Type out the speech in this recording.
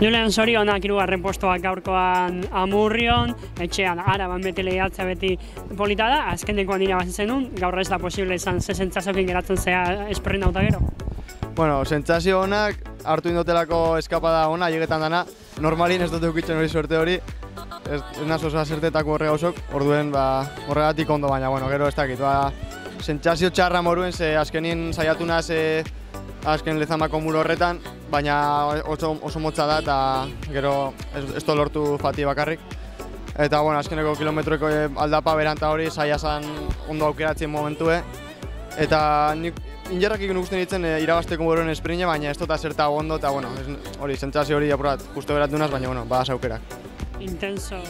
Julen zorionak 3. postoak gaurkoan Amurrion, etxean Araban beti lehiatzea beti polita da, azkenekoan irabazi zenun, gaur ez da posible izan, ze sentsazioekin geratzen zea esprinta gero? Bueno, sentsazio honak, hartu indotelako eskapada ona, hiegetan dana, normalin ez dut eukitzen hori suerte hori, ez nazo zertetako horre gauzok, orduen horregatik ondo, baina, bueno, gero ez dakit, sentsazio txarra moruen, ze azkenin saiatu naz azken Lezamako muro horretan, baina oso motza da eta gero ez du lortu fati bakarrik. Eta, bueno, azkeneko kilometroeko aldapa beranta hori saia zan ondo aukeratzen momentue. Eta nik injerrak ikun gusten ditzen irabazteko moruen esprine, baina ez dut zerta ondo, eta, bueno, hori, sentsazio hori apurat justo beratu naz, baina, bueno, badaz aukerak. Intenso